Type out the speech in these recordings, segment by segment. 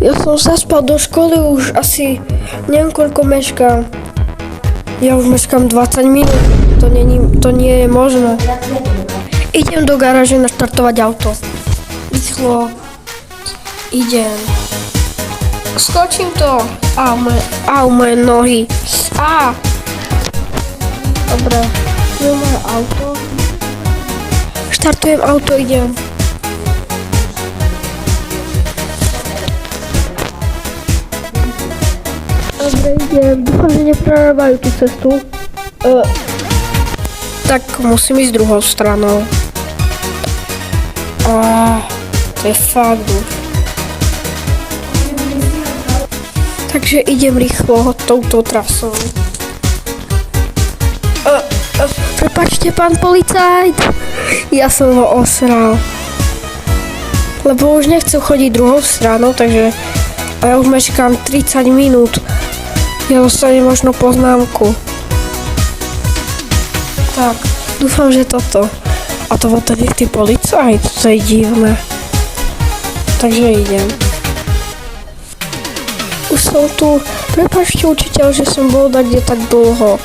Ja som zaspal do školy už asi neviem koľko meškám. Ja už meškám 20 minút. To nie je možné. Idem do garáže naštartovať auto. Rýchlo. Idem. Skočím to. Moje nohy. Dobre. Tu je moje auto. Štartujem auto, idem. Dobre, idem. Dúfam, že neprerábajú tú cestu. Tak musím ísť druhou stranou. To je fakt už. Takže idem rýchlo touto trasou. Prepáčte, pán policajt. Ja som ho osral. Lebo už nechcem chodiť druhou stranou, takže ja už meškám 30 minút. Ja dostanem možno poznámku. Tak, dúfam, že toto. A to bol ten istý policajt, to je divné. Takže idem. Už som tu. Prepáčte, učiteľ, že som bol kde tak dlho.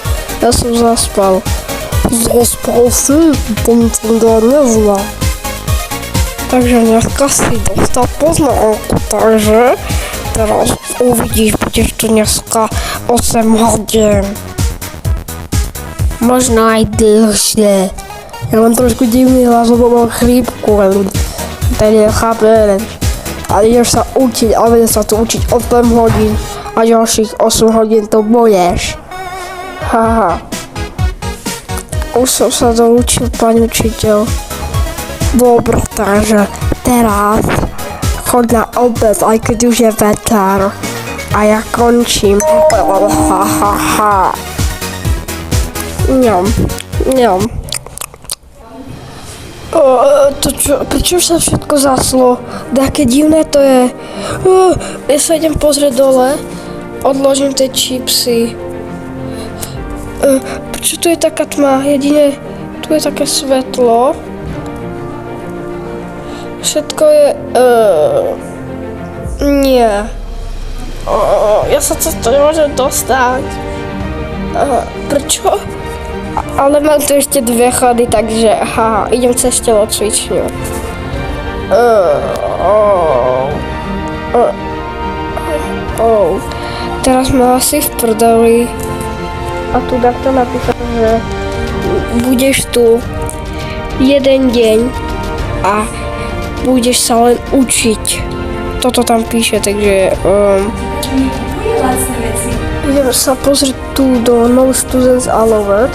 Ja som zaspal. Zaspal si? To mi teda nezná. Takže dneska si dostal poznámku, takže teraz uvidíš, budeš tu dneska 8 hodín. Možno aj dlhšie. Ja mám trošku divný hlas, lebo mám chrípku, tak nechápem. Ale ideš sa učiť, ale budeš sa tu učiť 8 hodín a ďalších 8 hodín to budeš. Haha. Už som sa doučil, pán učiteľ. Dobre, takže teraz choď na obed, aj keď už je večer. A ja končím. Ňam. Prečo sa všetko zaslo? Také divné to je. Ja sa idem pozrieť dole. Odložím tie čipsy. Prečo tu je taká tma? Jedine tu je také svetlo. Všetko je... Nie. Ja sa cez to nemôžem dostať. Prečo? Ale mám tu ešte 2 chody, takže idem cez telocvičňu. Teraz ma asi v prdeli. A tu takto napísal, že budeš tu 1 deň a budeš sa len učiť. Toto tam píše, takže... Idem sa pozrieť tu do No Students Allowed.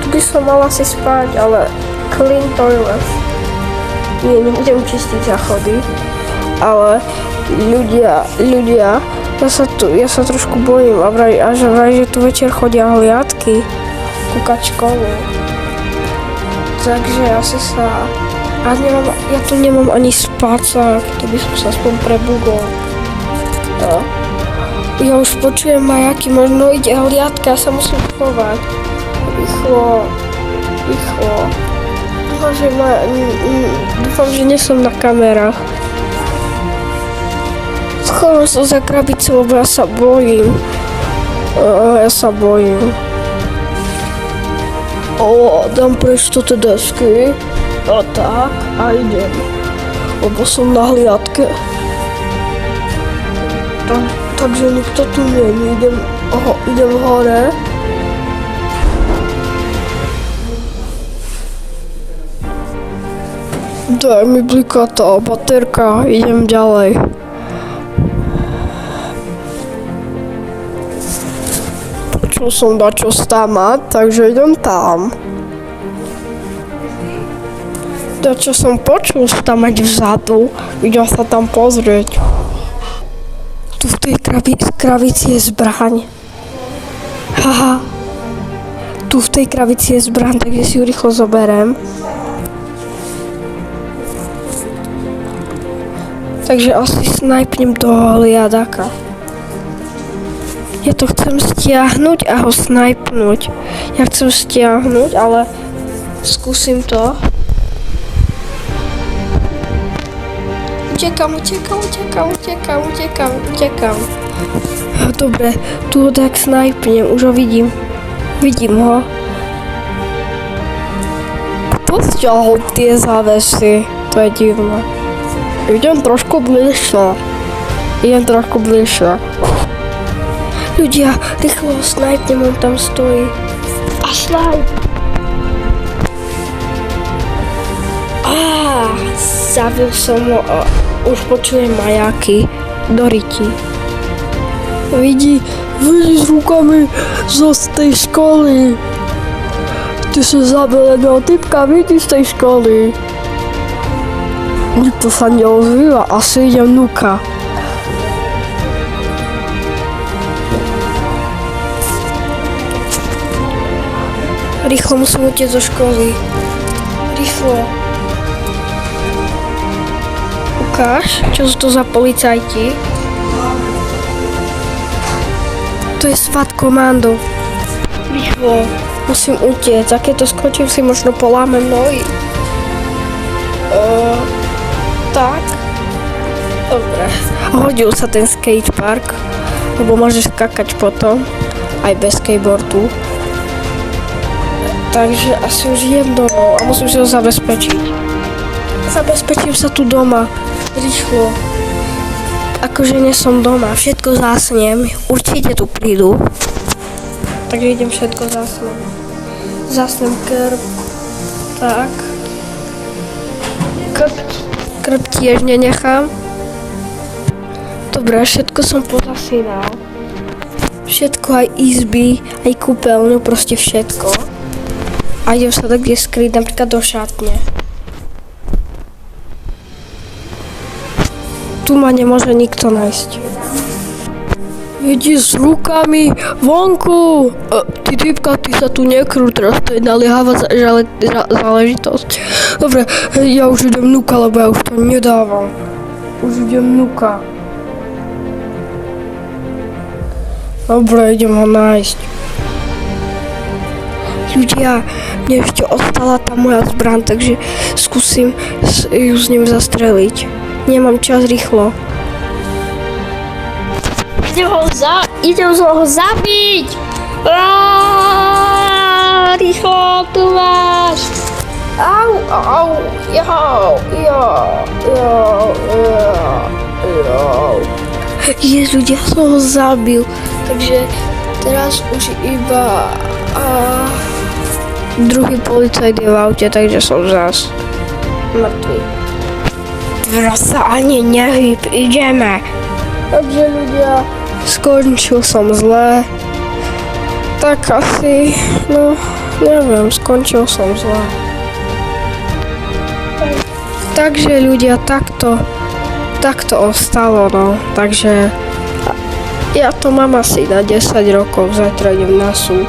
Tu by som mala si spať, ale clean toilet. Nie, nebudem čistiť záchody. Ale ľudia, ja sa trošku bojím a vraj, že tu večer chodia hliadky kúkať školu. Takže asi sa... ja tu nemám ani spacák, to by som sa aspoň prebudol. Ja už počujem majaky, možno ide hliadka, ja sa musím chovať. Rýchlo. Dúfam, že nie som na kamerách. Schovám sa za krabicu, lebo ja sa bojím. Dám preč toto desky. Tak, a idem. Lebo som na hliadke. Takže nikto tu nie je. Idem hore. Daj mi bliká tá baterka, idem ďalej. Počul som dačo stamať, takže idem tam. Dačo som počul stamať vzadu, idem sa tam pozrieť. Tu v tej krabici je zbraň. Tu v tej krabici je zbraň, takže si ju rýchlo zoberiem. Takže asi snajpnem toho hliadaka. Ja to chcem stiahnuť a ho snajpnúť. Ja chcem stiahnuť, ale skúsim to. Utekam. Dobre, tu ho tak snajpnem, už ho vidím. Vidím ho. Postiahol tie závesy, to je divné. Idem trošku bližšie. Ľudia, rýchlo ho snajpnem, on tam stojí. A snajp. Zabil som ho a už počujem majáky do ryti. Vidí s rukami z tej školy. Ty si zabil jedného typka, vidíš z tej školy. Nikto sa neozýva, asi ide vnúka. Rýchlo musím utiecť zo školy. Rýchlo. Ukáž, čo sú to za policajti? To je SWAT komando. Rýchlo. Musím utiecť. A keď to skočím, si možno polámem nohy. Tak. Dobre. Hodil sa ten skatepark, lebo môžeš skakať potom, aj bez skateboardu. Takže asi už idem domov a musím si ho zabezpečiť. Zabezpečím sa tu doma. Rýchlo. Akože nie som doma, všetko zásnem. Určite tu prídu. Takže idem všetko zásnem. Zásnem krb. Tak. Krb tiež nenechám. Dobre, všetko som pozasínal. Všetko, aj izby, aj kúpeľňu, proste všetko. A idem sa tak kde skryť, napríklad do šatne. Tu ma nemôže nikto nájsť. Idi s rukami vonku! Ty typka, ty sa tu nekrú, teraz to je naliehavá záležitosť. Dobre, ja už idem vnúka, lebo ja už to nedávam. Už idem vnúka. Dobre, idem ho nájsť. Ľudia, mne ešte ostala tá moja zbraň, takže skúsim ju s ním zastreliť. Nemám čas, rýchlo. Idem ho zabiť! Rýchlo, tu máš! Au! Ľudia, som ho zabil, takže teraz už iba druhý policajt je v aute, takže som zás mŕtvý. Teraz sa ani nehyb, ideme. Takže ľudia, skončil som zle. Tak asi, neviem, skončil som zle. Takže ľudia, takto ostalo, Takže ja to mám asi na 10 rokov, zajtra idem na súd.